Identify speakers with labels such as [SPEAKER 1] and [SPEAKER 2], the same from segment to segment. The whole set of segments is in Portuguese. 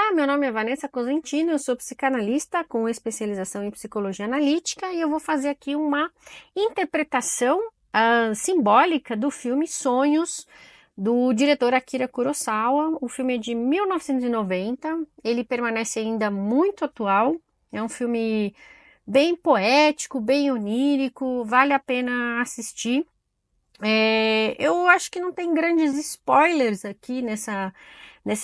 [SPEAKER 1] Olá, meu nome é Vanessa Cosentino, eu sou psicanalista com especialização em psicologia analítica e eu vou fazer aqui uma interpretação simbólica do filme Sonhos, do diretor Akira Kurosawa. O filme é de 1990, ele permanece ainda muito atual, é um filme bem poético, bem onírico, vale a pena assistir. Eu acho que não tem grandes spoilers aqui nessa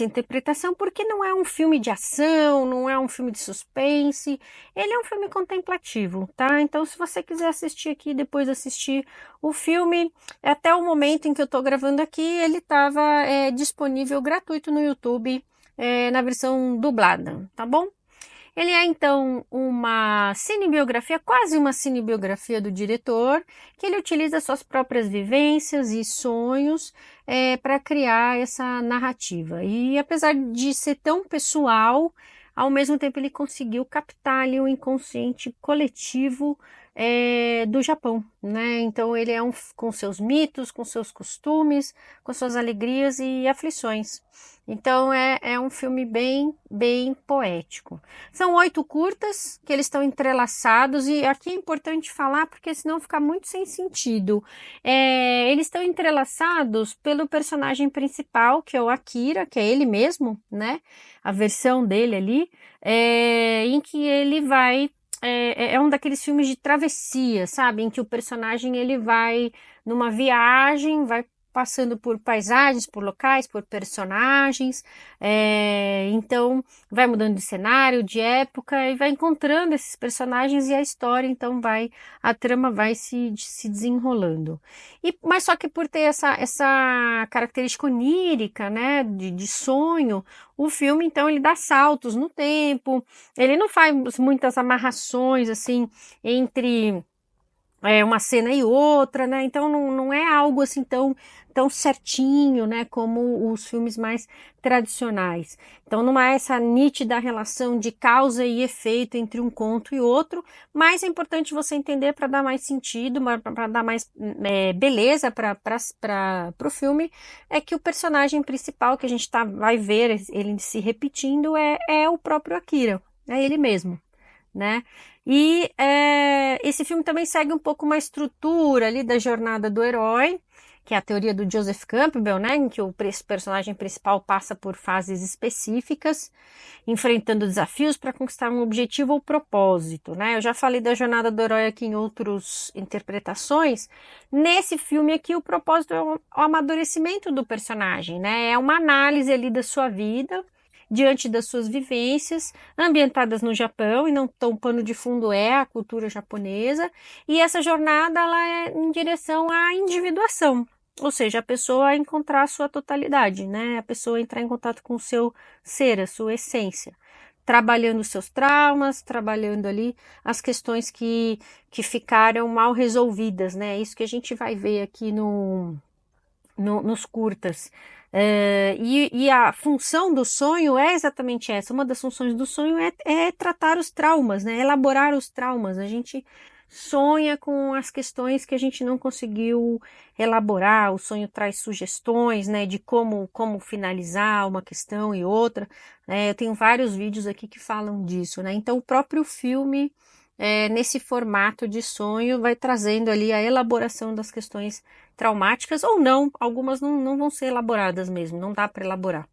[SPEAKER 1] interpretação, porque não é um filme de ação, não é um filme de suspense, ele é um filme contemplativo, tá? Então, se você quiser assistir aqui, depois assistir o filme, até o momento em que eu tô gravando aqui, ele estava disponível gratuito no YouTube, na versão dublada, tá bom? Ele é então uma cinebiografia, quase uma cinebiografia do diretor, que ele utiliza suas próprias vivências e sonhos para criar essa narrativa. E apesar de ser tão pessoal, ao mesmo tempo ele conseguiu captar ali o inconsciente coletivo do Japão, né? Então ele é com seus mitos, com seus costumes, com suas alegrias e aflições. Então é um filme bem poético. São 8 curtas que eles estão entrelaçados e aqui é importante falar porque senão fica muito sem sentido. Eles estão entrelaçados pelo personagem principal, que é o Akira, que é ele mesmo, né? A versão dele ali, em que ele vai é um daqueles filmes de travessia, sabe? Em que o personagem ele vai numa viagem, vai passando por paisagens, por locais, por personagens, então vai mudando de cenário, de época e vai encontrando esses personagens e a história, então a trama vai se desenrolando. Mas só que por ter essa característica onírica, né, de sonho, o filme então ele dá saltos no tempo, ele não faz muitas amarrações assim entre uma cena e outra, né? Então não é algo assim tão certinho, né? Como os filmes mais tradicionais. Então não há essa nítida relação de causa e efeito entre um conto e outro, mas é importante você entender para dar mais sentido, para dar mais beleza para o filme, é que o personagem principal que a gente vai ver ele se repetindo é o próprio Akira, é ele mesmo, né? E esse filme também segue um pouco uma estrutura ali da jornada do herói, que é a teoria do Joseph Campbell, né? Em que o personagem principal passa por fases específicas, enfrentando desafios para conquistar um objetivo ou propósito, né? Eu já falei da jornada do herói aqui em outras interpretações. Nesse filme aqui, o propósito é o amadurecimento do personagem, né? É uma análise ali da sua vida, diante das suas vivências, ambientadas no Japão, e não tão o pano de fundo é a cultura japonesa, e essa jornada ela é em direção à individuação, ou seja, a pessoa encontrar a sua totalidade, né? A pessoa entrar em contato com o seu ser, a sua essência, trabalhando os seus traumas, trabalhando ali as questões que ficaram mal resolvidas, né? É isso que a gente vai ver aqui nos curtas. E a função do sonho é exatamente essa. Uma das funções do sonho é tratar os traumas, né? Elaborar os traumas. A gente sonha com as questões que a gente não conseguiu elaborar. O sonho traz sugestões, né, de como finalizar uma questão e outra. Eu tenho vários vídeos aqui que falam disso, né? Então o próprio filme nesse formato de sonho vai trazendo ali a elaboração das questões traumáticas ou não, algumas não vão ser elaboradas mesmo, não dá para elaborar.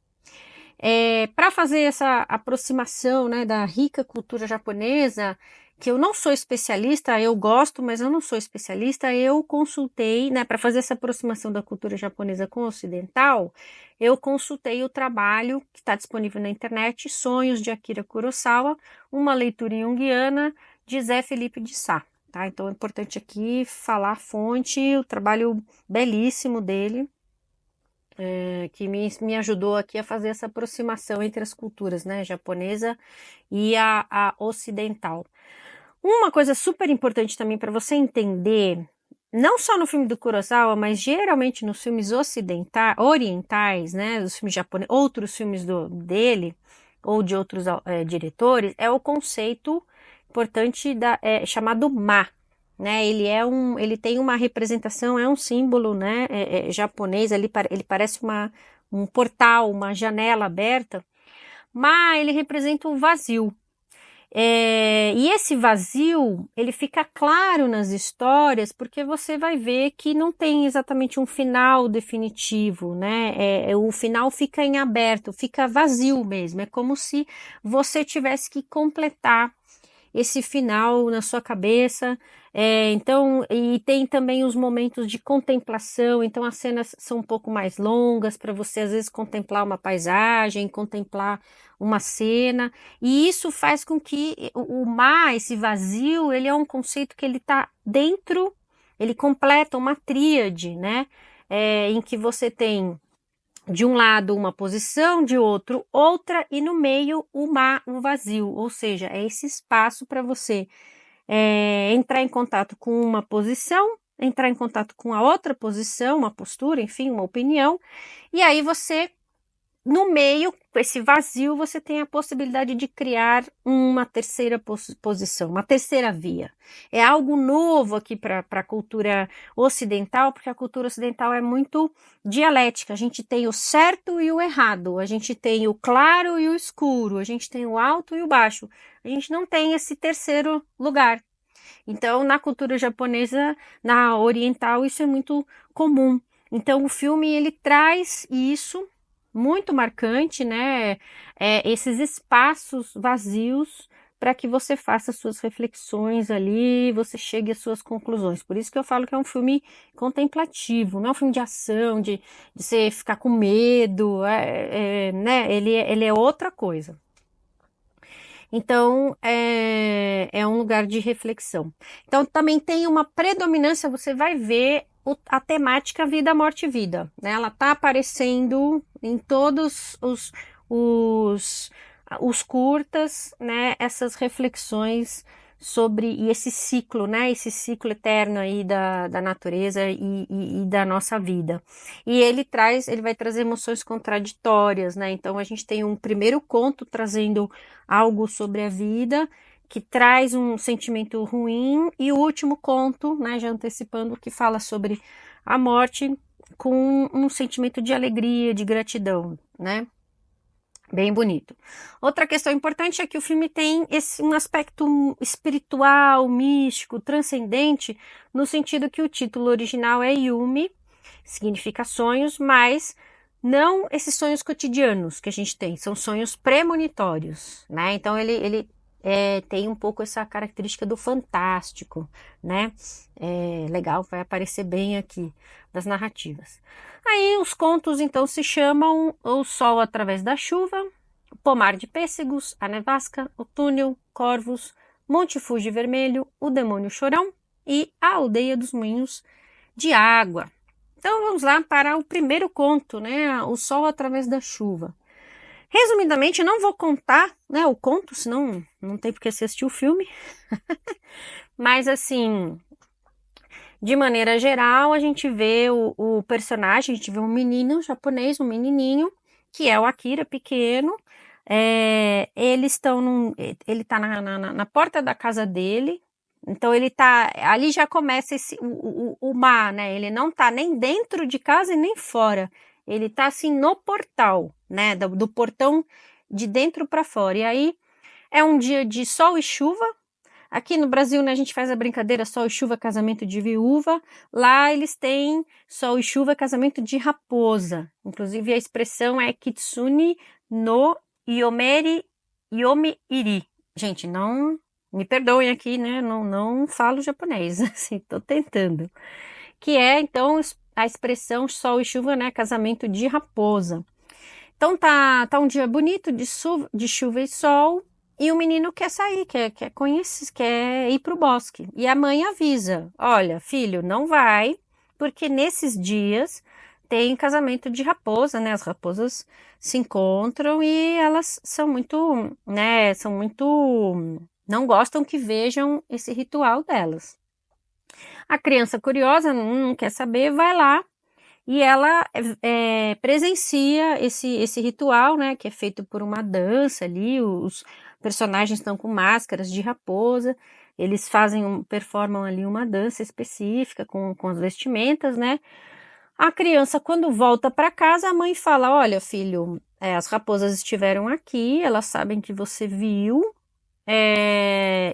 [SPEAKER 1] Para fazer essa aproximação, né, da rica cultura japonesa, que eu não sou especialista, eu gosto, mas eu não sou especialista, eu consultei, né, para fazer essa aproximação da cultura japonesa com o ocidental, eu consultei o trabalho que está disponível na internet, Sonhos de Akira Kurosawa, uma leitura junguiana de Zé Felipe de Sá. Tá? Então é importante aqui falar a fonte, o trabalho belíssimo dele, que me ajudou aqui a fazer essa aproximação entre as culturas, né, japonesa e a ocidental. Uma coisa super importante também para você entender, não só no filme do Kurosawa, mas geralmente nos filmes orientais, né, os filmes japoneses, outros filmes dele ou de outros diretores, é o conceito importante chamado Ma, né? Ele tem uma representação, é um símbolo, né, japonês. Ele parece um portal, uma janela aberta, Ma, ele representa o vazio. E esse vazio, ele fica claro nas histórias, porque você vai ver que não tem exatamente um final definitivo, né? O final fica em aberto, fica vazio mesmo. É como se você tivesse que completar esse final na sua cabeça. Então, e tem também os momentos de contemplação, então as cenas são um pouco mais longas para você às vezes contemplar uma paisagem, contemplar uma cena, e isso faz com que o mar, esse vazio, ele é um conceito que ele está dentro, ele completa uma tríade, né? Em que você tem de um lado uma posição, de outro outra, e no meio o vazio, ou seja, é esse espaço para você entrar em contato com uma posição, entrar em contato com a outra posição, uma postura, enfim, uma opinião, e aí você, no meio, com esse vazio, você tem a possibilidade de criar uma terceira posição, uma terceira via. É algo novo aqui para a cultura ocidental, porque a cultura ocidental é muito dialética. A gente tem o certo e o errado, a gente tem o claro e o escuro, a gente tem o alto e o baixo. A gente não tem esse terceiro lugar. Então, na cultura japonesa, na oriental, isso é muito comum. Então, o filme ele traz isso muito marcante, né? Esses espaços vazios para que você faça suas reflexões ali, você chegue às suas conclusões. Por isso que eu falo que é um filme contemplativo, não é um filme de ação, de você ficar com medo, né? Ele é outra coisa. Então, é um lugar de reflexão. Então, também tem uma predominância, você vai ver a temática vida, morte e vida, né? Ela tá aparecendo em todos os curtas, né? Essas reflexões sobre e esse ciclo, né? Esse ciclo eterno aí da natureza e da nossa vida. E ele vai trazer emoções contraditórias, né? Então a gente tem um primeiro conto trazendo algo sobre a vida que traz um sentimento ruim, e o último conto, né, já antecipando, que fala sobre a morte com um sentimento de alegria, de gratidão, né? Bem bonito. Outra questão importante é que o filme tem um aspecto espiritual, místico, transcendente, no sentido que o título original é Yumi, significa sonhos, mas não esses sonhos cotidianos que a gente tem, são sonhos premonitórios, né? Então ele tem um pouco essa característica do fantástico, né? Legal, vai aparecer bem aqui das narrativas. Aí os contos então se chamam O Sol através da Chuva, O Pomar de Pêssegos, A Nevasca, O Túnel, Corvos, Monte Fuji Vermelho, O Demônio Chorão e A Aldeia dos Moinhos de Água. Então vamos lá para o primeiro conto, né? O Sol através da Chuva. Resumidamente, eu não vou contar, né, o conto, senão não tem porque você assistir o filme. Mas assim, de maneira geral, a gente vê o personagem, a gente vê um menino japonês, um menininho, que é o Akira pequeno. Eles estão ele tá na porta da casa dele. Então ele tá, ali já começa o mar, né? Ele não tá nem dentro de casa e nem fora. Ele tá assim no portal, né? Do portão de dentro para fora. E aí é um dia de sol e chuva. Aqui no Brasil, né, a gente faz a brincadeira sol e chuva, casamento de viúva. Lá eles têm sol e chuva, casamento de raposa. Inclusive a expressão é Kitsune no Yomi-iri. Gente, não me perdoem aqui, né? Não falo japonês, assim, tô tentando. Que é, então, a expressão sol e chuva, né? Casamento de raposa. Então tá um dia bonito de chuva e sol. E o menino quer sair, quer conhecer, quer ir para o bosque. E a mãe avisa: olha, filho, não vai, porque nesses dias tem casamento de raposa, né? As raposas se encontram e elas são muito, né? Não gostam que vejam esse ritual delas. A criança curiosa não quer saber, vai lá e ela presencia esse ritual, né? Que é feito por uma dança ali, os personagens estão com máscaras de raposa, eles performam ali uma dança específica com as vestimentas, né? A criança, quando volta para casa, a mãe fala: olha, filho, as raposas estiveram aqui, elas sabem que você viu,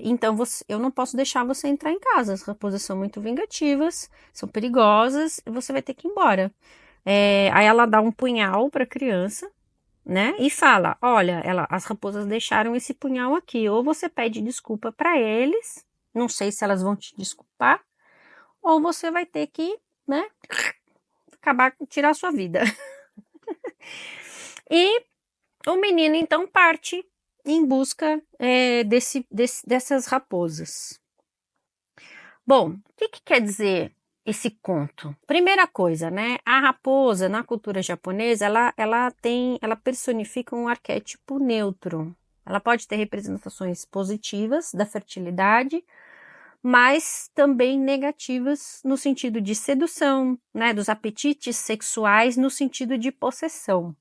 [SPEAKER 1] então eu não posso deixar você entrar em casa. As raposas são muito vingativas, são perigosas, e você vai ter que ir embora. Aí ela dá um punhal para a criança, né? E fala: olha, as raposas deixaram esse punhal aqui. Ou você pede desculpa para eles, não sei se elas vão te desculpar, ou você vai ter que, né, tirar a sua vida. E o menino então parte em busca dessas raposas. Bom, o que quer dizer esse conto? Primeira coisa, né? A raposa na cultura japonesa, ela personifica um arquétipo neutro. Ela pode ter representações positivas da fertilidade, mas também negativas no sentido de sedução, né? Dos apetites sexuais no sentido de possessão,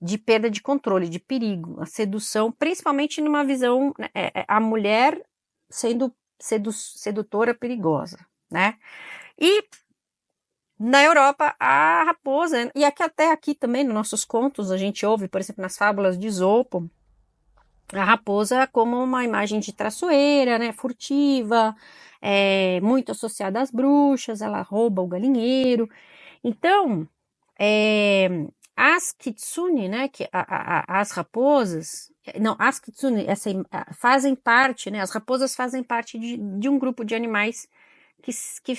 [SPEAKER 1] de perda de controle, de perigo, a sedução, principalmente numa visão, a mulher sendo sedutora perigosa, né? E na Europa, a raposa, e até aqui também nos nossos contos, a gente ouve, por exemplo, nas fábulas de Esopo, a raposa como uma imagem de traiçoeira, né, furtiva, muito associada às bruxas, ela rouba o galinheiro. Então, as kitsune, né, as raposas, não, as kitsune fazem parte, né, as raposas fazem parte de um grupo de animais que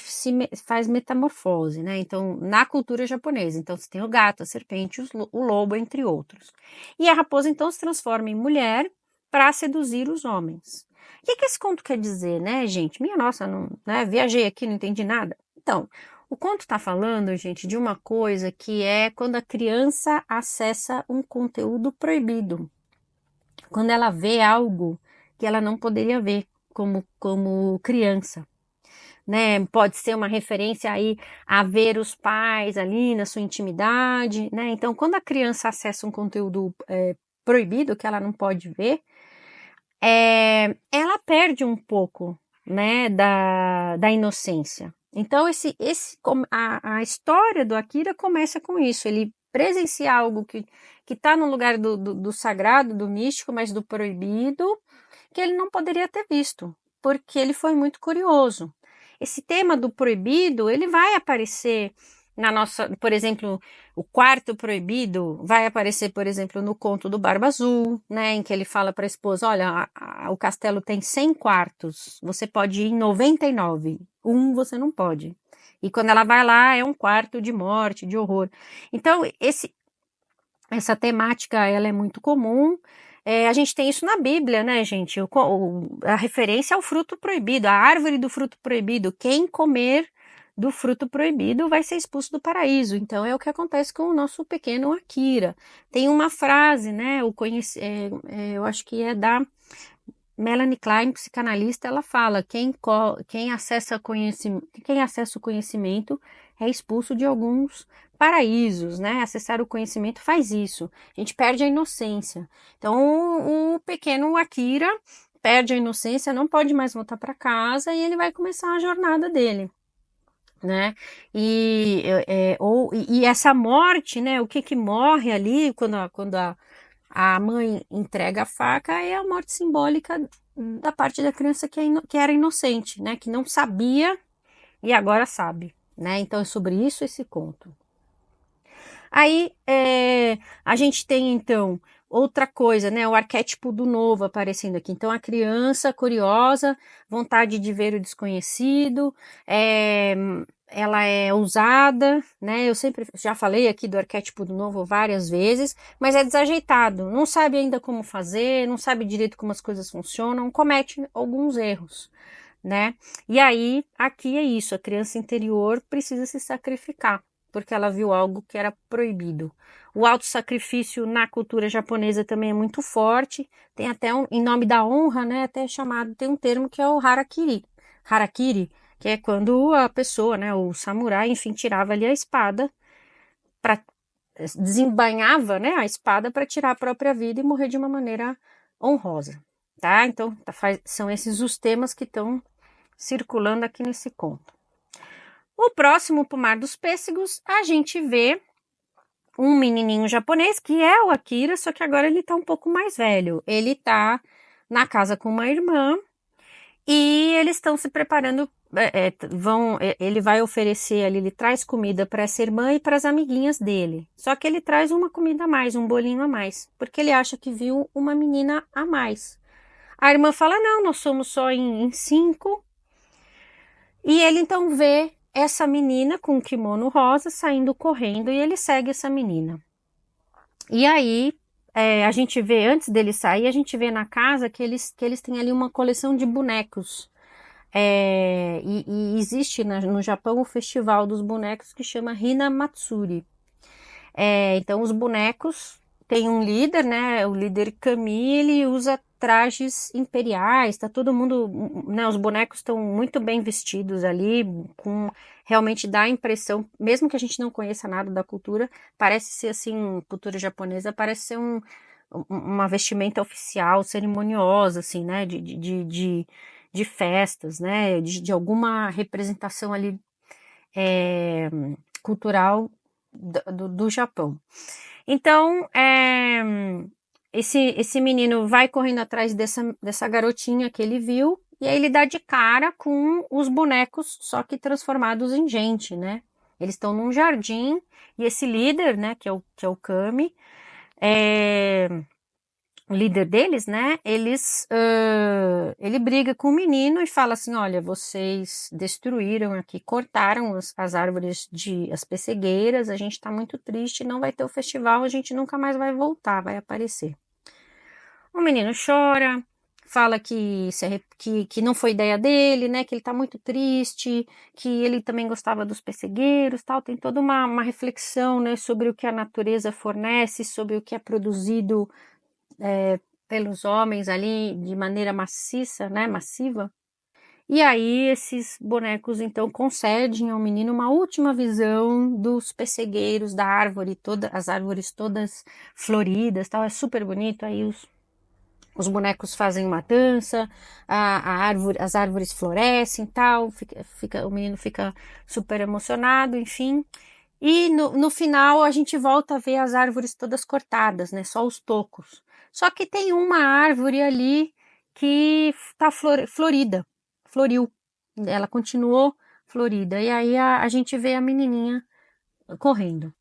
[SPEAKER 1] faz metamorfose, né? Então, na cultura japonesa, então você tem o gato, a serpente, o lobo, entre outros. E a raposa então se transforma em mulher para seduzir os homens. O que esse conto quer dizer, né, gente? Minha nossa, não, né? Viajei aqui, não entendi nada. Então, o conto está falando, gente, de uma coisa que é quando a criança acessa um conteúdo proibido. Quando ela vê algo que ela não poderia ver como criança, né? Pode ser uma referência aí a ver os pais ali na sua intimidade, né? Então, quando a criança acessa um conteúdo proibido, que ela não pode ver, ela perde um pouco, né, da inocência. Então, a história do Akira começa com isso. Ele presencia algo que está no lugar do sagrado, do místico, mas do proibido, que ele não poderia ter visto, porque ele foi muito curioso. Esse tema do proibido, ele vai aparecer na nossa, por exemplo, o quarto proibido vai aparecer, por exemplo, no conto do Barba Azul, né, em que ele fala para a esposa: olha, o castelo tem 100 quartos, você pode ir em 99, você não pode. E quando ela vai lá, é um quarto de morte, de horror. Então, essa temática, ela é muito comum. A gente tem isso na Bíblia, né, gente? A referência ao fruto proibido, a árvore do fruto proibido. Quem comer do fruto proibido vai ser expulso do paraíso. Então, é o que acontece com o nosso pequeno Akira. Tem uma frase, né? Eu acho que é da Melanie Klein, psicanalista. Ela fala: quem acessa o conhecimento é expulso de alguns paraísos, né? Acessar o conhecimento faz isso. A gente perde a inocência. Então, o pequeno Akira perde a inocência, não pode mais voltar para casa e ele vai começar a jornada dele, né? E essa morte, né? O que morre ali quando a mãe entrega a faca é a morte simbólica da parte da criança que era inocente, né? Que não sabia e agora sabe, né? Então é sobre isso esse conto. Aí a gente tem então outra coisa, né? O arquétipo do novo aparecendo aqui. Então a criança curiosa, vontade de ver o desconhecido, ela é ousada, né? Eu sempre já falei aqui do arquétipo do novo várias vezes, mas é desajeitado, não sabe ainda como fazer, não sabe direito como as coisas funcionam, comete alguns erros, né? E aí, aqui é isso, a criança interior precisa se sacrificar, porque ela viu algo que era proibido. O autossacrifício na cultura japonesa também é muito forte, tem até em nome da honra, né, até chamado, tem um termo que é o harakiri. Harakiri, que é quando a pessoa, né, o samurai, enfim, tirava ali a espada, desembainhava, né, a espada para tirar a própria vida e morrer de uma maneira honrosa, tá? Então, são esses os temas que estão circulando aqui nesse conto. O próximo, Pomar dos Pêssegos, a gente vê um menininho japonês, que é o Akira, só que agora ele tá um pouco mais velho. Ele tá na casa com uma irmã e eles estão se preparando. Ele vai oferecer ali, ele traz comida para essa irmã e para as amiguinhas dele. Só que ele traz uma comida a mais, um bolinho a mais, porque ele acha que viu uma menina a mais. A irmã fala: não, nós somos só em cinco. E ele então vê essa menina com o kimono rosa saindo correndo e ele segue essa menina. E aí a gente vê, antes dele sair, a gente vê na casa que eles têm ali uma coleção de bonecos. E existe no Japão o festival dos bonecos que chama Hina Matsuri. Então os bonecos têm um líder, né? O líder Kami, ele usa trajes imperiais, tá todo mundo, né? Os bonecos estão muito bem vestidos ali, realmente dá a impressão, mesmo que a gente não conheça nada da cultura, parece ser assim, cultura japonesa, parece ser uma vestimenta oficial, cerimoniosa, assim, né? De festas, né? De alguma representação ali cultural do Japão. Então, esse menino vai correndo atrás dessa garotinha que ele viu, e aí ele dá de cara com os bonecos, só que transformados em gente, né? Eles estão num jardim, e esse líder, né, que é o Kami, o líder deles, né? Ele briga com o menino e fala assim: olha, vocês destruíram aqui, cortaram as árvores as pessegueiras, a gente tá muito triste, não vai ter o festival, a gente nunca mais vai voltar, vai aparecer. O menino chora, fala que não foi ideia dele, né? Que ele tá muito triste, que ele também gostava dos pessegueiros, tal. Tem toda uma reflexão, né, sobre o que a natureza fornece, sobre o que é produzido pelos homens ali de maneira maciça, né, massiva. E aí esses bonecos então concedem ao menino uma última visão dos pessegueiros, da árvore, as árvores todas floridas, tal, é super bonito. Aí os bonecos fazem uma dança, as árvores florescem, tal, o menino fica super emocionado, enfim. E no final a gente volta a ver as árvores todas cortadas, né? Só os tocos. Só que tem uma árvore ali que está florida, floriu. Ela continuou florida. E aí a gente vê a menininha correndo. O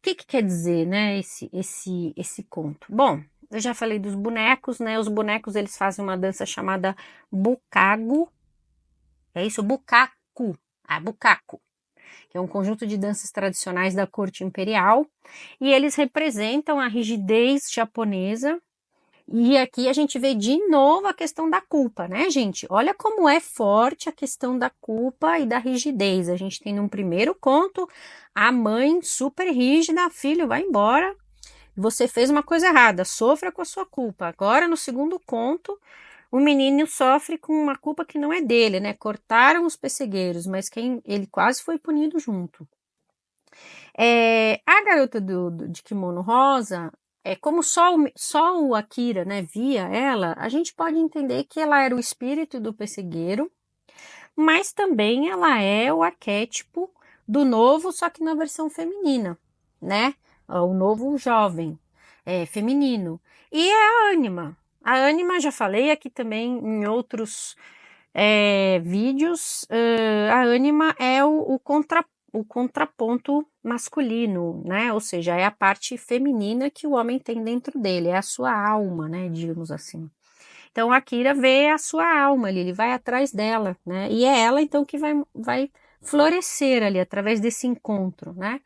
[SPEAKER 1] que quer dizer, né, esse conto? Bom, eu já falei dos bonecos, né? Os bonecos eles fazem uma dança chamada bukago. É isso? Bukaku. Bukaku, que é um conjunto de danças tradicionais da corte imperial, e eles representam a rigidez japonesa. E aqui a gente vê de novo a questão da culpa, né, gente? Olha como é forte a questão da culpa e da rigidez. A gente tem num primeiro conto a mãe super rígida: filho, vai embora, você fez uma coisa errada, sofra com a sua culpa. Agora, no segundo conto, o menino sofre com uma culpa que não é dele, né? Cortaram os pessegueiros, mas ele quase foi punido junto. A garota de kimono rosa, como só o Akira, né, via ela, a gente pode entender que ela era o espírito do pessegueiro, mas também ela é o arquétipo do novo, só que na versão feminina, né? O novo jovem, feminino. E é a Ânima. A Ânima, já falei aqui também em outros vídeos, a Ânima é o contraponto masculino, né? Ou seja, é a parte feminina que o homem tem dentro dele, é a sua alma, né? Digamos assim. Então, a Akira vê a sua alma ali, ele vai atrás dela, né? E é ela, então, que vai florescer ali, através desse encontro, né?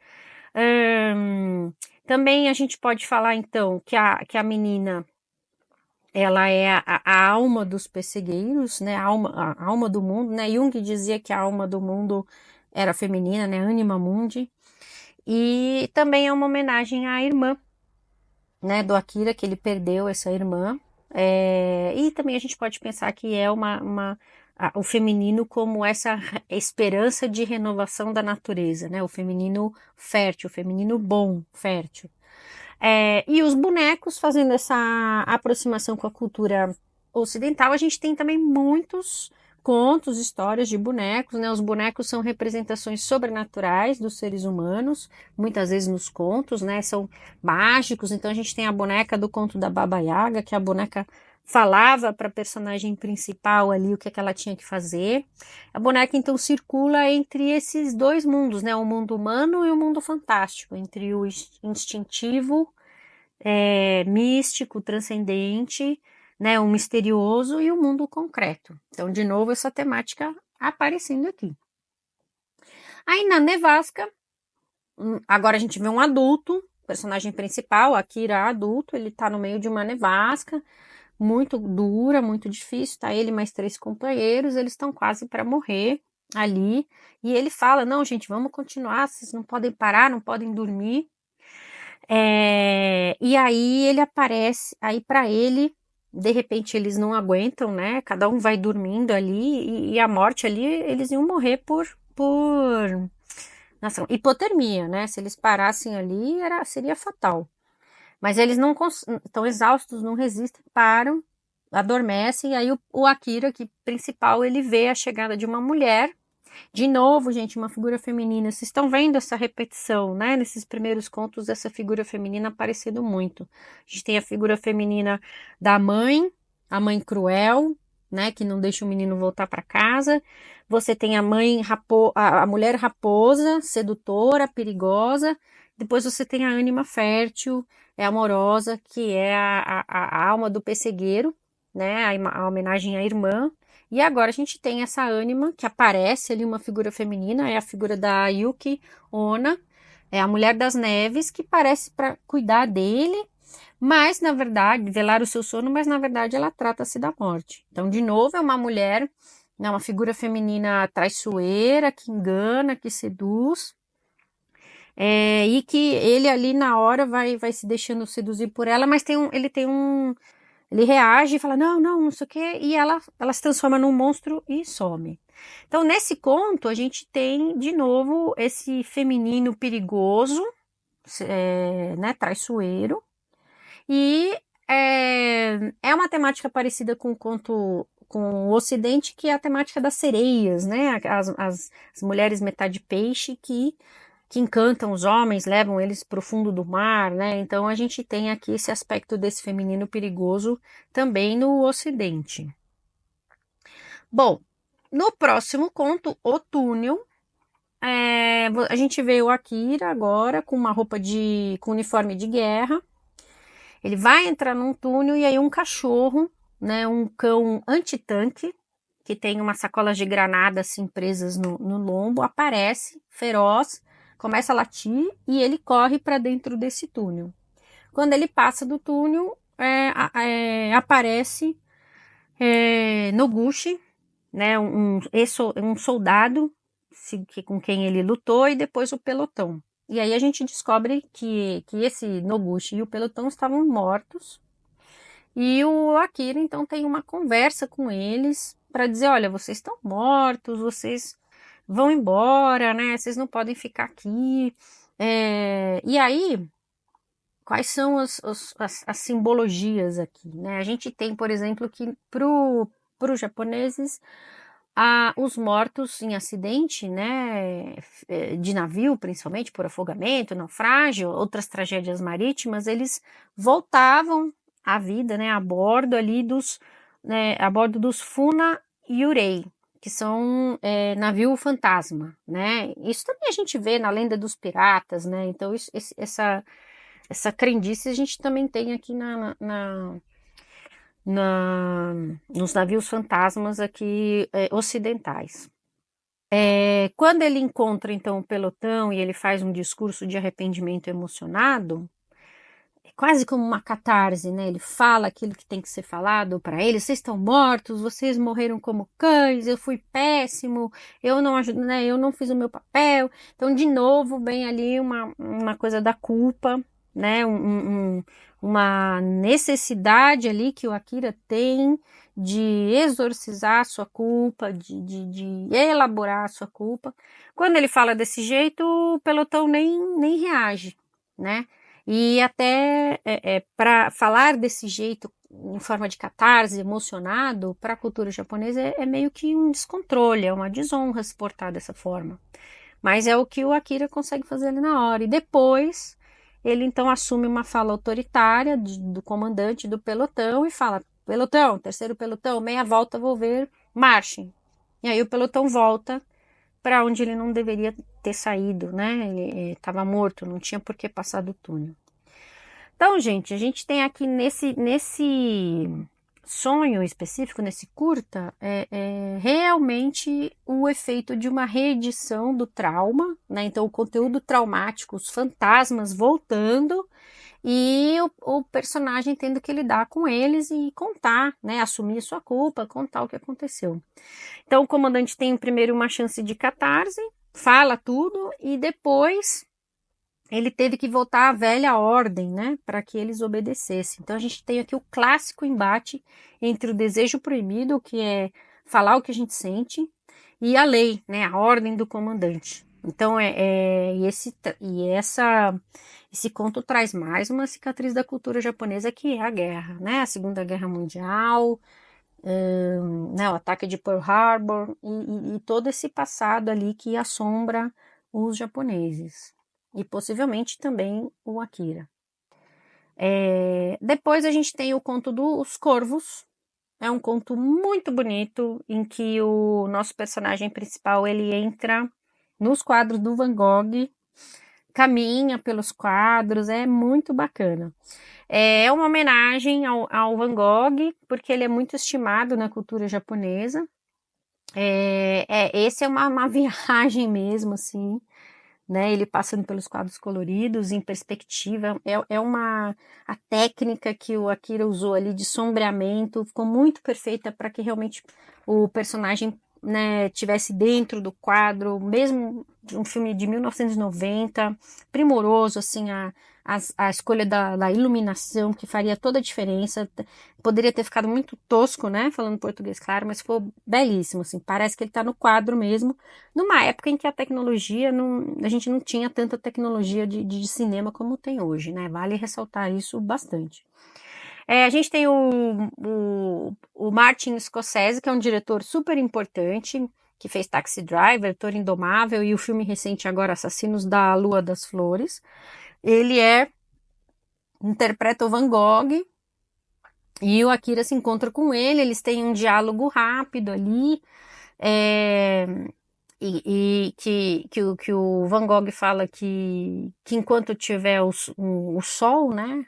[SPEAKER 1] Também a gente pode falar, então, que a menina, ela é a alma dos pessegueiros, né? A alma do mundo, né? Jung dizia que a alma do mundo era feminina, né? Anima mundi. E também é uma homenagem à irmã, né? Do Akira, que ele perdeu essa irmã. E também a gente pode pensar que é o feminino como essa esperança de renovação da natureza, né? O feminino fértil, o feminino bom, fértil. E os bonecos, fazendo essa aproximação com a cultura ocidental, a gente tem também muitos contos, histórias de bonecos, né? Os bonecos são representações sobrenaturais dos seres humanos, muitas vezes nos contos, né? São mágicos. Então a gente tem a boneca do conto da Baba Yaga, que a boneca falava para a personagem principal ali o que é que ela tinha que fazer. A boneca então circula entre esses dois mundos, né? O mundo humano e o mundo fantástico, entre o instintivo, místico, transcendente, né? O misterioso e o mundo concreto. Então, de novo, essa temática aparecendo aqui. Aí na nevasca, agora a gente vê um adulto, personagem principal, Akira adulto, ele tá no meio de uma nevasca, muito dura, muito difícil, tá ele mais 3 companheiros, eles estão quase para morrer ali, e ele fala, não gente, vamos continuar, vocês não podem parar, não podem dormir, e aí ele aparece, aí para ele, de repente eles não aguentam, né, cada um vai dormindo ali, e a morte ali, eles iam morrer por nossa, hipotermia, né, se eles parassem ali, seria fatal. Mas eles não estão exaustos, não resistem, param, adormecem, e aí o Akira, que principal, ele vê a chegada de uma mulher. De novo, gente, uma figura feminina. Vocês estão vendo essa repetição, né? Nesses primeiros contos, essa figura feminina aparecendo muito. A gente tem a figura feminina da mãe, a mãe cruel, né? Que não deixa o menino voltar para casa. Você tem a mãe a mulher raposa, sedutora, perigosa. Depois você tem a ânima fértil, amorosa, que é a alma do pessegueiro, né? A homenagem à irmã. E agora a gente tem essa ânima que aparece ali, uma figura feminina, é a figura da Yuki Onna, é a Mulher das Neves, que parece para cuidar dele, mas na verdade, velar o seu sono, mas na verdade ela trata-se da morte. Então, de novo, é uma mulher, né, uma figura feminina traiçoeira, que engana, que seduz, e que ele ali na hora vai se deixando seduzir por ela, mas ele reage e fala, não, não, não sei o quê, e ela se transforma num monstro e some. Então, nesse conto, a gente tem, de novo, esse feminino perigoso, né, traiçoeiro, e é uma temática parecida com o conto com o Ocidente, que é a temática das sereias, né, as mulheres metade peixe que encantam os homens, levam eles para o fundo do mar, né? Então a gente tem aqui esse aspecto desse feminino perigoso também no Ocidente. Bom, no próximo conto, O Túnel, a gente vê o Akira agora com uma roupa com uniforme de guerra. Ele vai entrar num túnel e aí um cachorro, né, um cão antitanque, que tem umas sacolas de granada assim presas no lombo, aparece feroz, começa a latir e ele corre para dentro desse túnel. Quando ele passa do túnel, aparece Noguchi, né, um soldado com quem ele lutou, e depois o pelotão. E aí a gente descobre que esse Noguchi e o pelotão estavam mortos. E o Akira então tem uma conversa com eles para dizer, olha, vocês estão mortos, vocês vão embora, né? Vocês não podem ficar aqui. E aí, quais são as simbologias aqui, né? A gente tem, por exemplo, que para os japoneses, os mortos em acidente, né, de navio, principalmente por afogamento, naufrágio, outras tragédias marítimas, eles voltavam à vida, né, a bordo ali a bordo dos Funa Yurei, que são navio fantasma, né? Isso também a gente vê na lenda dos piratas, né? Então essa crendice a gente também tem aqui nos navios fantasmas aqui ocidentais. Quando ele encontra então o pelotão e ele faz um discurso de arrependimento emocionado, é quase como uma catarse, né? Ele fala aquilo que tem que ser falado para eles. Vocês estão mortos, vocês morreram como cães, eu fui péssimo, eu não ajudo, né? Eu não fiz o meu papel. Então, de novo, vem ali uma coisa da culpa, né? Uma necessidade ali que o Akira tem de exorcizar a sua culpa, de elaborar a sua culpa. Quando ele fala desse jeito, o pelotão nem reage, né? E até para falar desse jeito em forma de catarse, emocionado, para a cultura japonesa é meio que um descontrole, é uma desonra se portar dessa forma. Mas é o que o Akira consegue fazer ali na hora. E depois ele então assume uma fala autoritária do comandante do pelotão e fala: pelotão, terceiro pelotão, meia volta, vou ver, marchem. E aí o pelotão volta para onde ele não deveria ter saído, né? Ele estava morto, não tinha por que passar do túnel. Então, gente, a gente tem aqui nesse sonho específico, nesse curta, é realmente o efeito de uma reedição do trauma, né? Então, o conteúdo traumático, os fantasmas voltando e o personagem tendo que lidar com eles e contar, né? Assumir sua culpa, contar o que aconteceu. Então, o comandante tem primeiro uma chance de catarse, fala tudo e depois ele teve que voltar à velha ordem, né, para que eles obedecessem. Então a gente tem aqui o clássico embate entre o desejo proibido, que é falar o que a gente sente, e a lei, né, a ordem do comandante. Então esse conto traz mais uma cicatriz da cultura japonesa, que é a guerra, né, a Segunda Guerra Mundial, né, o ataque de Pearl Harbor e todo esse passado ali que assombra os japoneses e possivelmente também o Akira. Depois a gente tem o conto dos Corvos. É um conto muito bonito em que o nosso personagem principal ele entra nos quadros do Van Gogh, caminha pelos quadros, é muito bacana. É uma homenagem ao Van Gogh, porque ele é muito estimado na cultura japonesa. Esse é uma viagem mesmo, assim, né? Ele passando pelos quadros coloridos, em perspectiva. A técnica que o Akira usou ali de sombreamento ficou muito perfeita para que realmente o personagem, né, tivesse dentro do quadro, mesmo de um filme de 1990, primoroso, assim, a escolha da iluminação, que faria toda a diferença. Poderia ter ficado muito tosco, né, falando português, claro, mas ficou belíssimo, assim, parece que ele está no quadro mesmo, numa época em que a tecnologia, a gente não tinha tanta tecnologia de cinema como tem hoje, né, vale ressaltar isso bastante. A gente tem o Martin Scorsese, que é um diretor super importante, que fez Taxi Driver, Toro Indomável e o filme recente agora, Assassinos da Lua das Flores. Ele interpreta o Van Gogh e o Akira se encontra com ele, eles têm um diálogo rápido ali, é, que o Van Gogh fala que enquanto tiver o sol, né,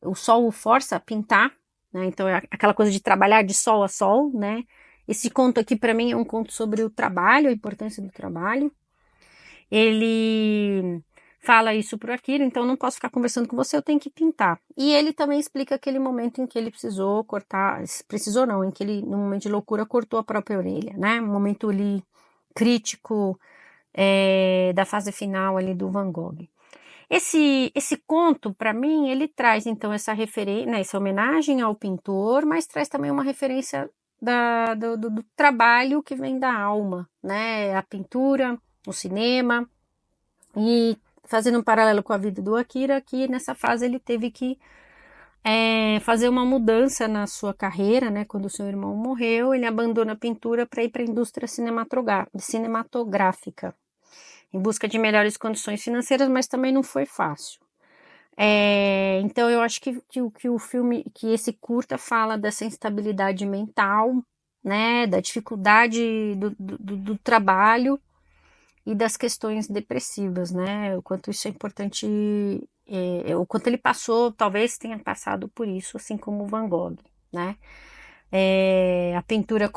[SPEAKER 1] o sol o força a pintar, né, então é aquela coisa de trabalhar de sol a sol, né. Esse conto aqui para mim é um conto sobre o trabalho, a importância do trabalho. Ele fala isso pro Akira, então não posso ficar conversando com você, eu tenho que pintar. E ele também explica aquele momento em que ele precisou cortar, precisou não, em que ele, no momento de loucura, cortou a própria orelha, né, um momento ali crítico da fase final ali do Van Gogh. Esse conto, para mim, ele traz então essa referência, né, essa homenagem ao pintor, mas traz também uma referência do trabalho que vem da alma, né, a pintura, o cinema, e fazendo um paralelo com a vida do Akira, que nessa fase ele teve que fazer uma mudança na sua carreira, né? Quando o seu irmão morreu, ele abandona a pintura para ir para a indústria cinematográfica, em busca de melhores condições financeiras, mas também não foi fácil. Então eu acho que o filme, que esse curta fala dessa instabilidade mental, né? Da dificuldade do trabalho e das questões depressivas, né? O quanto isso é importante, o quanto ele passou, talvez tenha passado por isso, assim como o Van Gogh, né? A pintura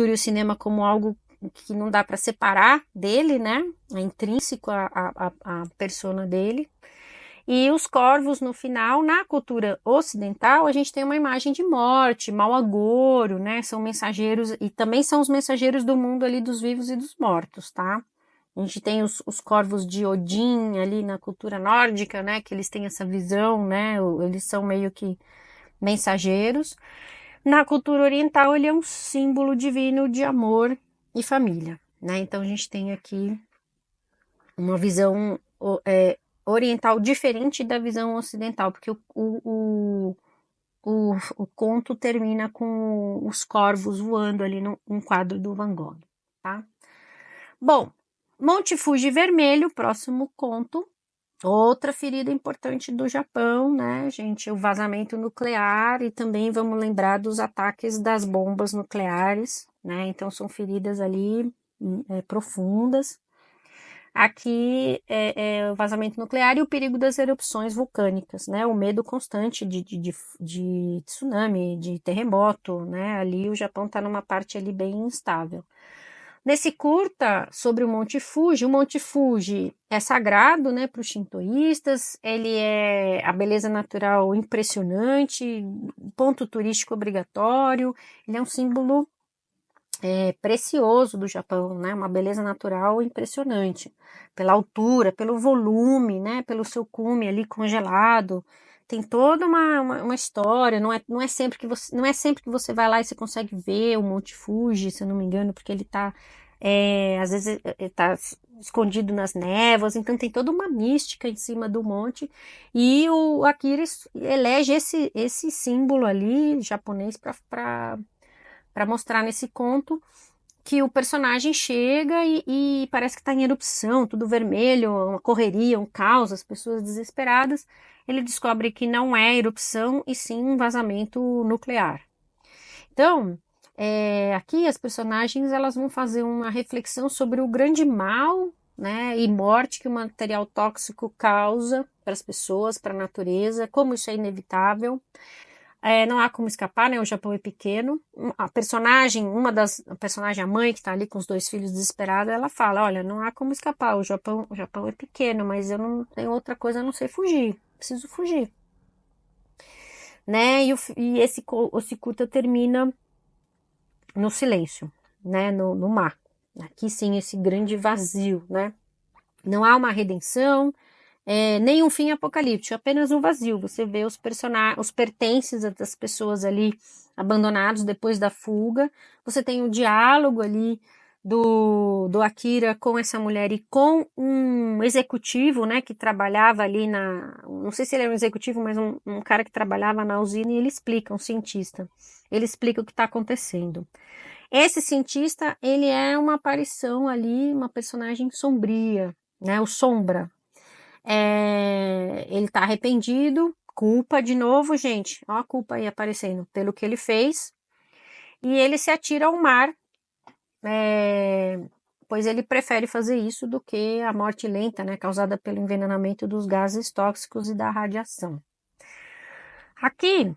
[SPEAKER 1] e o cinema como algo que não dá para separar dele, né? É intrínseco à persona dele. E os corvos, no final, na cultura ocidental, a gente tem uma imagem de morte, mau agouro, né? São mensageiros, e também são os mensageiros do mundo ali dos vivos e dos mortos, tá? A gente tem os corvos de Odin ali na cultura nórdica, né? Que eles têm essa visão, né? Eles são meio que mensageiros. Na cultura oriental, ele é um símbolo divino de amor e família, né? Então a gente tem aqui uma visão oriental diferente da visão ocidental, porque o conto termina com os corvos voando ali num quadro do Van Gogh, tá? Bom, Monte Fuji Vermelho, próximo conto. Outra ferida importante do Japão, né, gente? O vazamento nuclear e também vamos lembrar dos ataques das bombas nucleares, né? Então são feridas ali profundas. Aqui é o vazamento nuclear e o perigo das erupções vulcânicas, né? O medo constante de tsunami, de terremoto, né? Ali o Japão está numa parte ali bem instável. Nesse curta sobre o Monte Fuji é sagrado, né, para os shintoístas, ele é a beleza natural impressionante, ponto turístico obrigatório, ele é um símbolo precioso do Japão, né, uma beleza natural impressionante, pela altura, pelo volume, né, pelo seu cume ali congelado, tem toda uma história, não é sempre que você vai lá e você consegue ver o Monte Fuji, se eu não me engano, porque ele está às vezes está escondido nas névoas, então tem toda uma mística em cima do monte, e o Akira elege esse símbolo ali japonês para mostrar nesse conto que o personagem chega e parece que está em erupção, tudo vermelho, uma correria, um caos, as pessoas desesperadas. Ele descobre que não é erupção e sim um vazamento nuclear. Então, aqui as personagens elas vão fazer uma reflexão sobre o grande mal, né, e morte que o material tóxico causa para as pessoas, para a natureza, como isso é inevitável. Não há como escapar, né? O Japão é pequeno. A personagem, a mãe que está ali com os dois filhos desesperada, ela fala: olha, não há como escapar, o Japão é pequeno, mas eu não tenho outra coisa a não ser fugir, preciso fugir. Né? E esse curta termina no silêncio, né? No mar. Aqui sim, esse grande vazio, né? Não há uma redenção, nem um fim apocalíptico, apenas um vazio. Você vê os pertences das pessoas ali abandonados depois da fuga. Você tem o diálogo ali do Akira com essa mulher e com um executivo, né, que trabalhava ali não sei se ele era um executivo, mas um cara que trabalhava na usina, e ele explica, um cientista. Ele explica o que está acontecendo. Esse cientista, ele é uma aparição ali, uma personagem sombria, né, o Sombra. Ele tá arrependido, culpa de novo, gente, ó a culpa aí aparecendo, pelo que ele fez, e ele se atira ao mar, pois ele prefere fazer isso do que a morte lenta, né, causada pelo envenenamento dos gases tóxicos e da radiação. Aqui,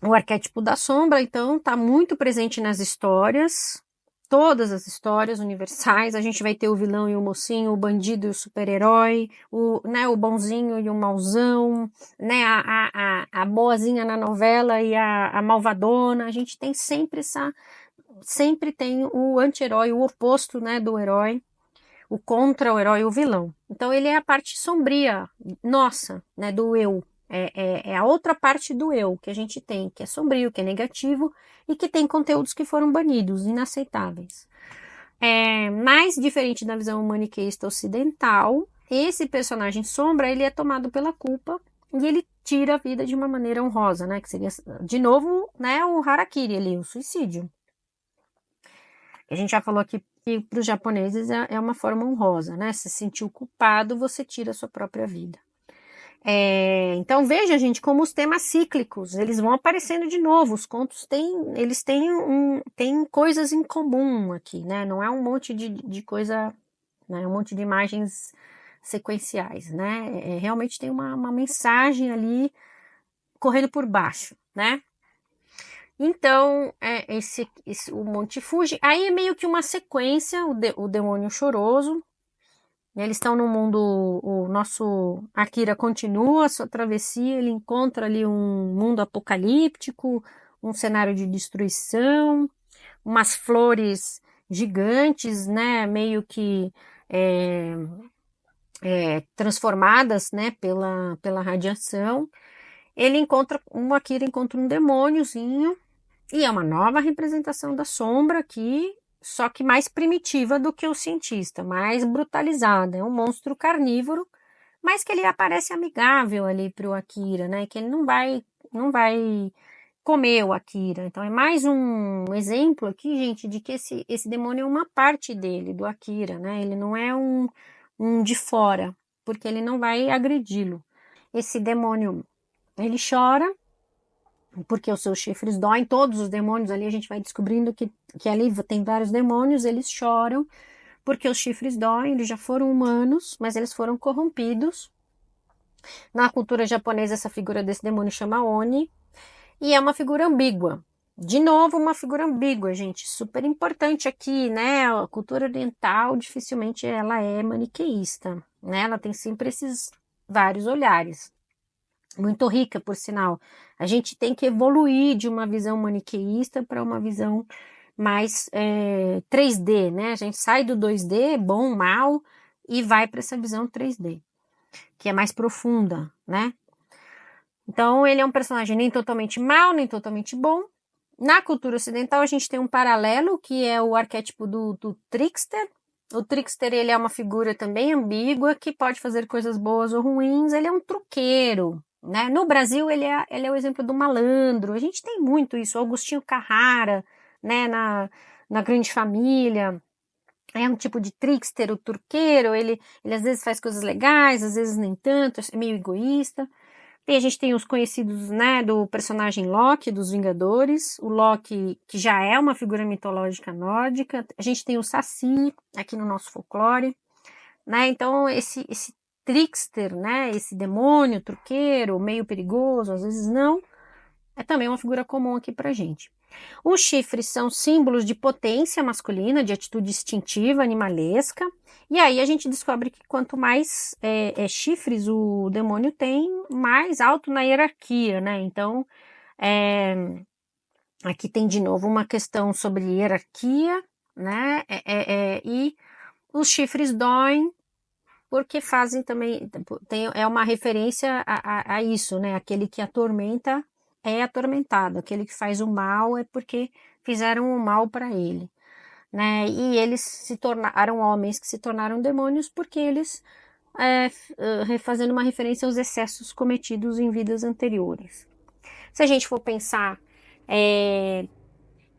[SPEAKER 1] o arquétipo da sombra, então, está muito presente nas histórias, todas as histórias universais. A gente vai ter o vilão e o mocinho, o bandido e o super-herói, o bonzinho e o mauzão, né, a boazinha na novela e a malvadona. A gente tem sempre tem o anti-herói, o oposto, né, do herói, o contra o herói, o vilão. Então ele é a parte sombria, nossa, né, do eu. É a outra parte do eu que a gente tem, que é sombrio, que é negativo e que tem conteúdos que foram banidos, inaceitáveis. Mais diferente da visão maniqueísta ocidental, esse personagem sombra, ele é tomado pela culpa e ele tira a vida de uma maneira honrosa, né? Que seria, de novo, né, o harakiri ali, o suicídio. A gente já falou aqui que para os japoneses é uma forma honrosa, né? Se sentiu culpado, você tira a sua própria vida. Então veja, gente, como os temas cíclicos, eles vão aparecendo de novo. Os contos têm coisas em comum aqui, né? Não é um monte de coisa, né? Um monte de imagens sequenciais, né? Realmente tem uma mensagem ali correndo por baixo, né? Então, o Monte Fuji, aí é meio que uma sequência, o demônio choroso. Eles estão no mundo, o nosso Akira continua a sua travessia, ele encontra ali um mundo apocalíptico, um cenário de destruição, umas flores gigantes, né, meio que transformadas, né, pela radiação. O Akira encontra um demôniozinho, e é uma nova representação da sombra aqui, só que mais primitiva do que o cientista, mais brutalizada. É um monstro carnívoro, mas que ele aparece amigável ali para o Akira, né? Que ele não vai não vai comer o Akira. Então é mais um exemplo aqui, gente, de que esse demônio é uma parte dele, do Akira, né? Ele não é um de fora, porque ele não vai agredi-lo. Esse demônio, ele chora, porque os seus chifres doem, todos os demônios ali, a gente vai descobrindo que ali tem vários demônios, eles choram, porque os chifres doem, eles já foram humanos, mas eles foram corrompidos. Na cultura japonesa, essa figura desse demônio chama Oni, e é uma figura ambígua. De novo, uma figura ambígua, gente, super importante aqui, né? A cultura oriental dificilmente ela é maniqueísta, né? Ela tem sempre esses vários olhares. Muito rica, por sinal. A gente tem que evoluir de uma visão maniqueísta para uma visão mais 3D, né? A gente sai do 2D, bom, mal, e vai para essa visão 3D, que é mais profunda, né? Então, ele é um personagem nem totalmente mal, nem totalmente bom. Na cultura ocidental, a gente tem um paralelo, que é o arquétipo do trickster. O trickster, ele é uma figura também ambígua, que pode fazer coisas boas ou ruins. Ele é um truqueiro, né? No Brasil, ele é o exemplo do malandro. A gente tem muito isso. Agostinho Carrara, né? Na Grande Família. É um tipo de trickster, o truqueiro. Ele às vezes faz coisas legais, às vezes nem tanto. É meio egoísta. E a gente tem os conhecidos, né, do personagem Loki, dos Vingadores, o Loki, que já é uma figura mitológica nórdica, a gente tem o Saci, aqui no nosso folclore, né, então esse trickster, né, esse demônio, truqueiro, meio perigoso, às vezes não, é também uma figura comum aqui pra gente. Os chifres são símbolos de potência masculina, de atitude instintiva, animalesca. E aí a gente descobre que quanto mais chifres o demônio tem, mais alto na hierarquia, né? Então, é, aqui tem de novo uma questão sobre hierarquia, né? E os chifres doem porque fazem também, é uma referência a isso, né? Aquele que atormenta é atormentado, aquele que faz o mal é porque fizeram o mal para ele, né? E eles se tornaram homens que se tornaram demônios porque eles fazendo uma referência aos excessos cometidos em vidas anteriores. Se a gente for pensar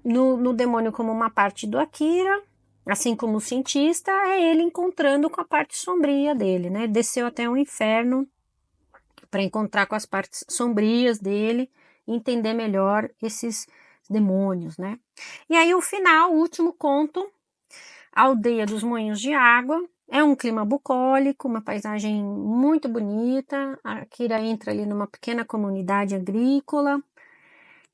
[SPEAKER 1] no demônio como uma parte do Akira, assim como o cientista, é ele encontrando com a parte sombria dele, né? Desceu até o inferno para encontrar com as partes sombrias dele e entender melhor esses demônios, né? E aí o final, o último conto, a Aldeia dos Moinhos de Água, é um clima bucólico, uma paisagem muito bonita. A Kira entra ali numa pequena comunidade agrícola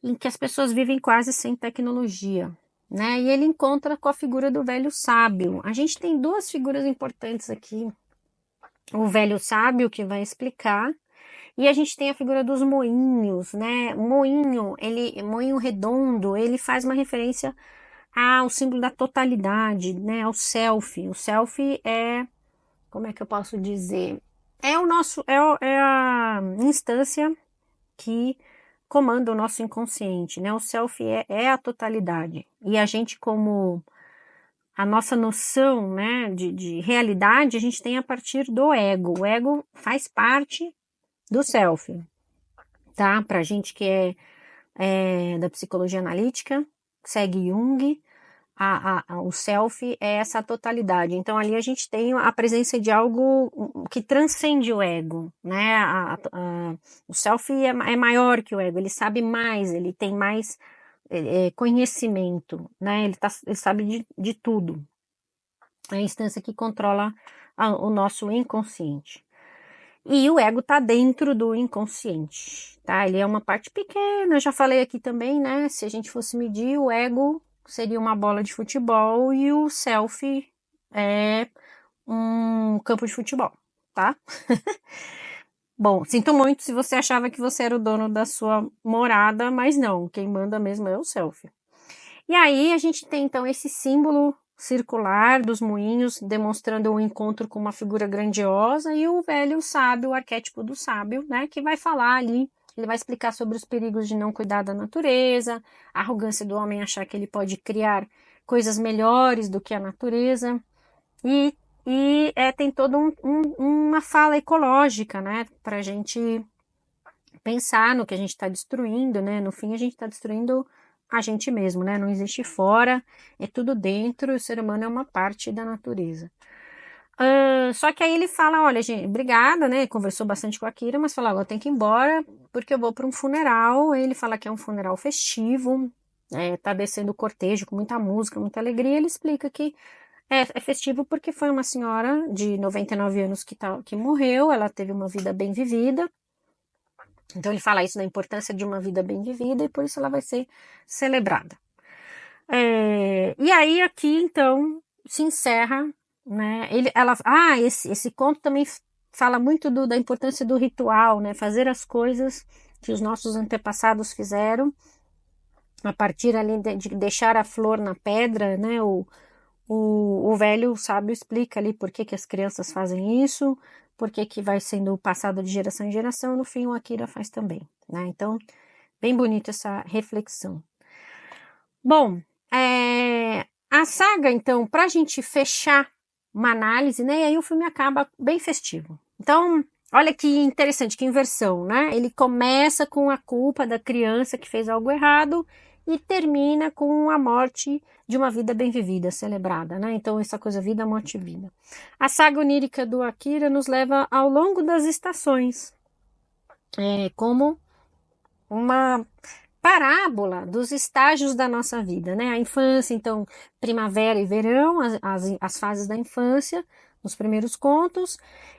[SPEAKER 1] em que as pessoas vivem quase sem tecnologia, né? E ele encontra com a figura do velho sábio. A gente tem duas figuras importantes aqui. O velho sábio, que vai explicar, e a gente tem a figura dos moinhos, né? Moinho redondo, ele faz uma referência ao símbolo da totalidade, né? Ao self. O self como é que eu posso dizer? É a instância que comanda o nosso inconsciente, né? O self é a totalidade. E a gente, como a nossa noção, né, de realidade, a gente tem a partir do ego. O ego faz parte do self, tá? Pra gente que é da psicologia analítica, segue Jung, o self é essa totalidade. Então ali a gente tem a presença de algo que transcende o ego, né? O self é maior que o ego, ele sabe mais, ele tem mais conhecimento, né? Ele sabe de tudo. É a instância que controla o nosso inconsciente. E o ego tá dentro do inconsciente, tá? Ele é uma parte pequena, já falei aqui também, né? Se a gente fosse medir, o ego seria uma bola de futebol e o self é um campo de futebol, tá? Bom, sinto muito se você achava que você era o dono da sua morada, mas não, quem manda mesmo é o self. E aí a gente tem então esse símbolo circular dos moinhos, demonstrando um encontro com uma figura grandiosa, e o velho sábio, o arquétipo do sábio, né, que vai falar ali, ele vai explicar sobre os perigos de não cuidar da natureza, a arrogância do homem achar que ele pode criar coisas melhores do que a natureza, e tem toda uma fala ecológica, né, para a gente pensar no que a gente está destruindo, né? No fim, a gente está destruindo a gente mesmo, né? Não existe fora, é tudo dentro, e o ser humano é uma parte da natureza. Só que aí ele fala, olha, gente, obrigada, né? Conversou bastante com a Kira, mas fala, agora tem que ir embora porque eu vou para um funeral. Aí ele fala que é um funeral festivo, tá descendo o cortejo com muita música, muita alegria. Ele explica que é festivo porque foi uma senhora de 99 anos que morreu, ela teve uma vida bem vivida. Então ele fala isso da importância de uma vida bem vivida e por isso ela vai ser celebrada. E aí aqui então se encerra, né? Esse conto também fala muito da importância do ritual, né? Fazer as coisas que os nossos antepassados fizeram a partir ali de deixar a flor na pedra, né? O velho sábio explica ali por que, que as crianças fazem isso, por que, que vai sendo passado de geração em geração, no fim o Akira faz também, né? Então, bem bonita essa reflexão. Bom, a saga, então, para a gente fechar uma análise, né? E aí o filme acaba bem festivo. Então, olha que interessante, que inversão, né? Ele começa com a culpa da criança que fez algo errado e termina com a morte de uma vida bem vivida, celebrada, né? Então, essa coisa vida, morte e vida. A saga onírica do Akira nos leva ao longo das estações, como uma parábola dos estágios da nossa vida, né? A infância, então, primavera e verão, as fases da infância, nos primeiros contos,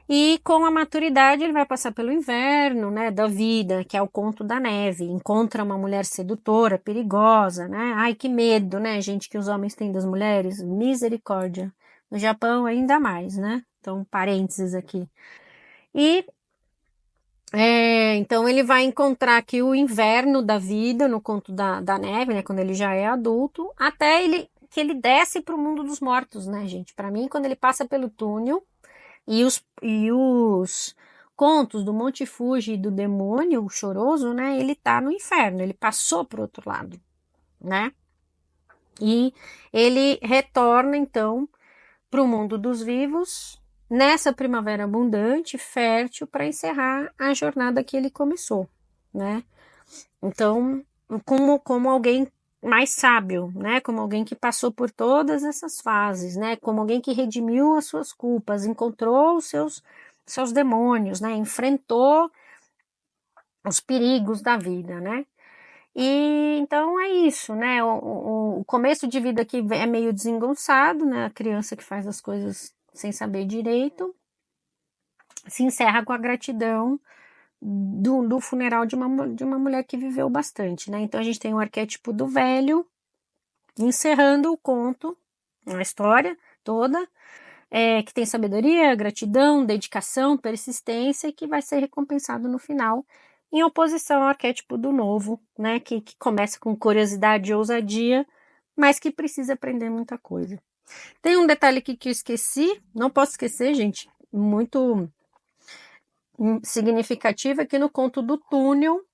[SPEAKER 1] e com a maturidade ele vai passar pelo inverno, né, da vida, que é o conto da neve, encontra uma mulher sedutora, perigosa, né? Ai, que medo, né, gente, que os homens têm das mulheres, misericórdia. No Japão ainda mais, né? Então, parênteses aqui. E então ele vai encontrar aqui o inverno da vida no conto da neve, né? Quando ele já é adulto, até que ele desce para o mundo dos mortos, né, gente? Para mim, quando ele passa pelo túnel e os contos do Monte Fuji e do demônio, o choroso, né? Ele tá no inferno, ele passou para o outro lado, né? E ele retorna então para o mundo dos vivos nessa primavera abundante, fértil, para encerrar a jornada que ele começou, né? Então, como alguém mais sábio, né? Como alguém que passou por todas essas fases, né? Como alguém que redimiu as suas culpas, encontrou os seus demônios, né? Enfrentou os perigos da vida, né? E então é isso, né? O começo de vida aqui é meio desengonçado, né? A criança que faz as coisas sem saber direito se encerra com a gratidão do funeral de uma mulher que viveu bastante, né? Então a gente tem o arquétipo do velho encerrando o conto, a história toda, que tem sabedoria, gratidão, dedicação, persistência e que vai ser recompensado no final, em oposição ao arquétipo do novo, né? Que começa com curiosidade e ousadia, mas que precisa aprender muita coisa. Tem um detalhe aqui que eu esqueci, não posso esquecer, gente, muito significativo, é que no conto do túnel,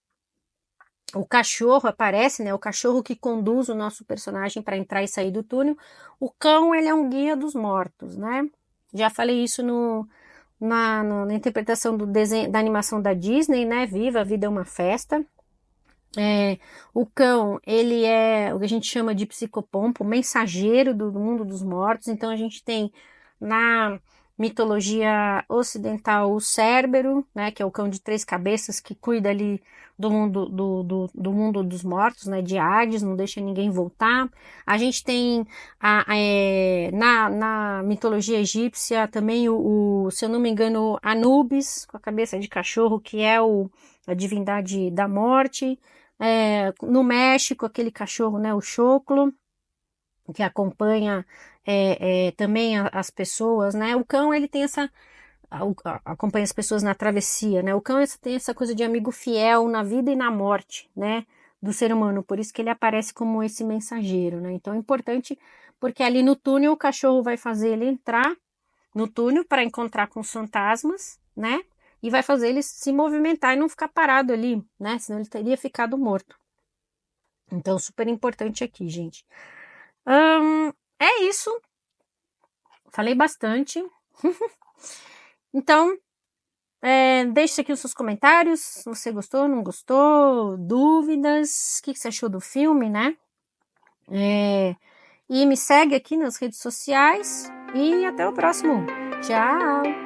[SPEAKER 1] o cachorro aparece, né? O cachorro que conduz o nosso personagem para entrar e sair do túnel. O cão, ele é um guia dos mortos, né? Já falei isso na interpretação do desenho, da animação da Disney, né? Viva, a vida é uma festa. O cão, ele é o que a gente chama de psicopompo, mensageiro do mundo dos mortos. Então a gente tem na mitologia ocidental o Cérbero, né, que é o cão de três cabeças que cuida ali do mundo do mundo dos mortos, né, de Hades, não deixa ninguém voltar. A gente tem na mitologia egípcia também se eu não me engano, Anubis, com a cabeça de cachorro, que é a divindade da morte. No México, aquele cachorro, né, o choclo, que acompanha também as pessoas, né? O cão, ele tem acompanha as pessoas na travessia, né? O cão tem essa coisa de amigo fiel na vida e na morte, né? Do ser humano, por isso que ele aparece como esse mensageiro, né? Então é importante, porque ali no túnel o cachorro vai fazer ele entrar no túnel para encontrar com os fantasmas, né? E vai fazer ele se movimentar e não ficar parado ali, né? Senão ele teria ficado morto. Então, super importante aqui, gente. É isso. Falei bastante. Então, Deixe aqui os seus comentários, se você gostou, não gostou, dúvidas, o que você achou do filme, né? E me segue aqui nas redes sociais e até o próximo. Tchau!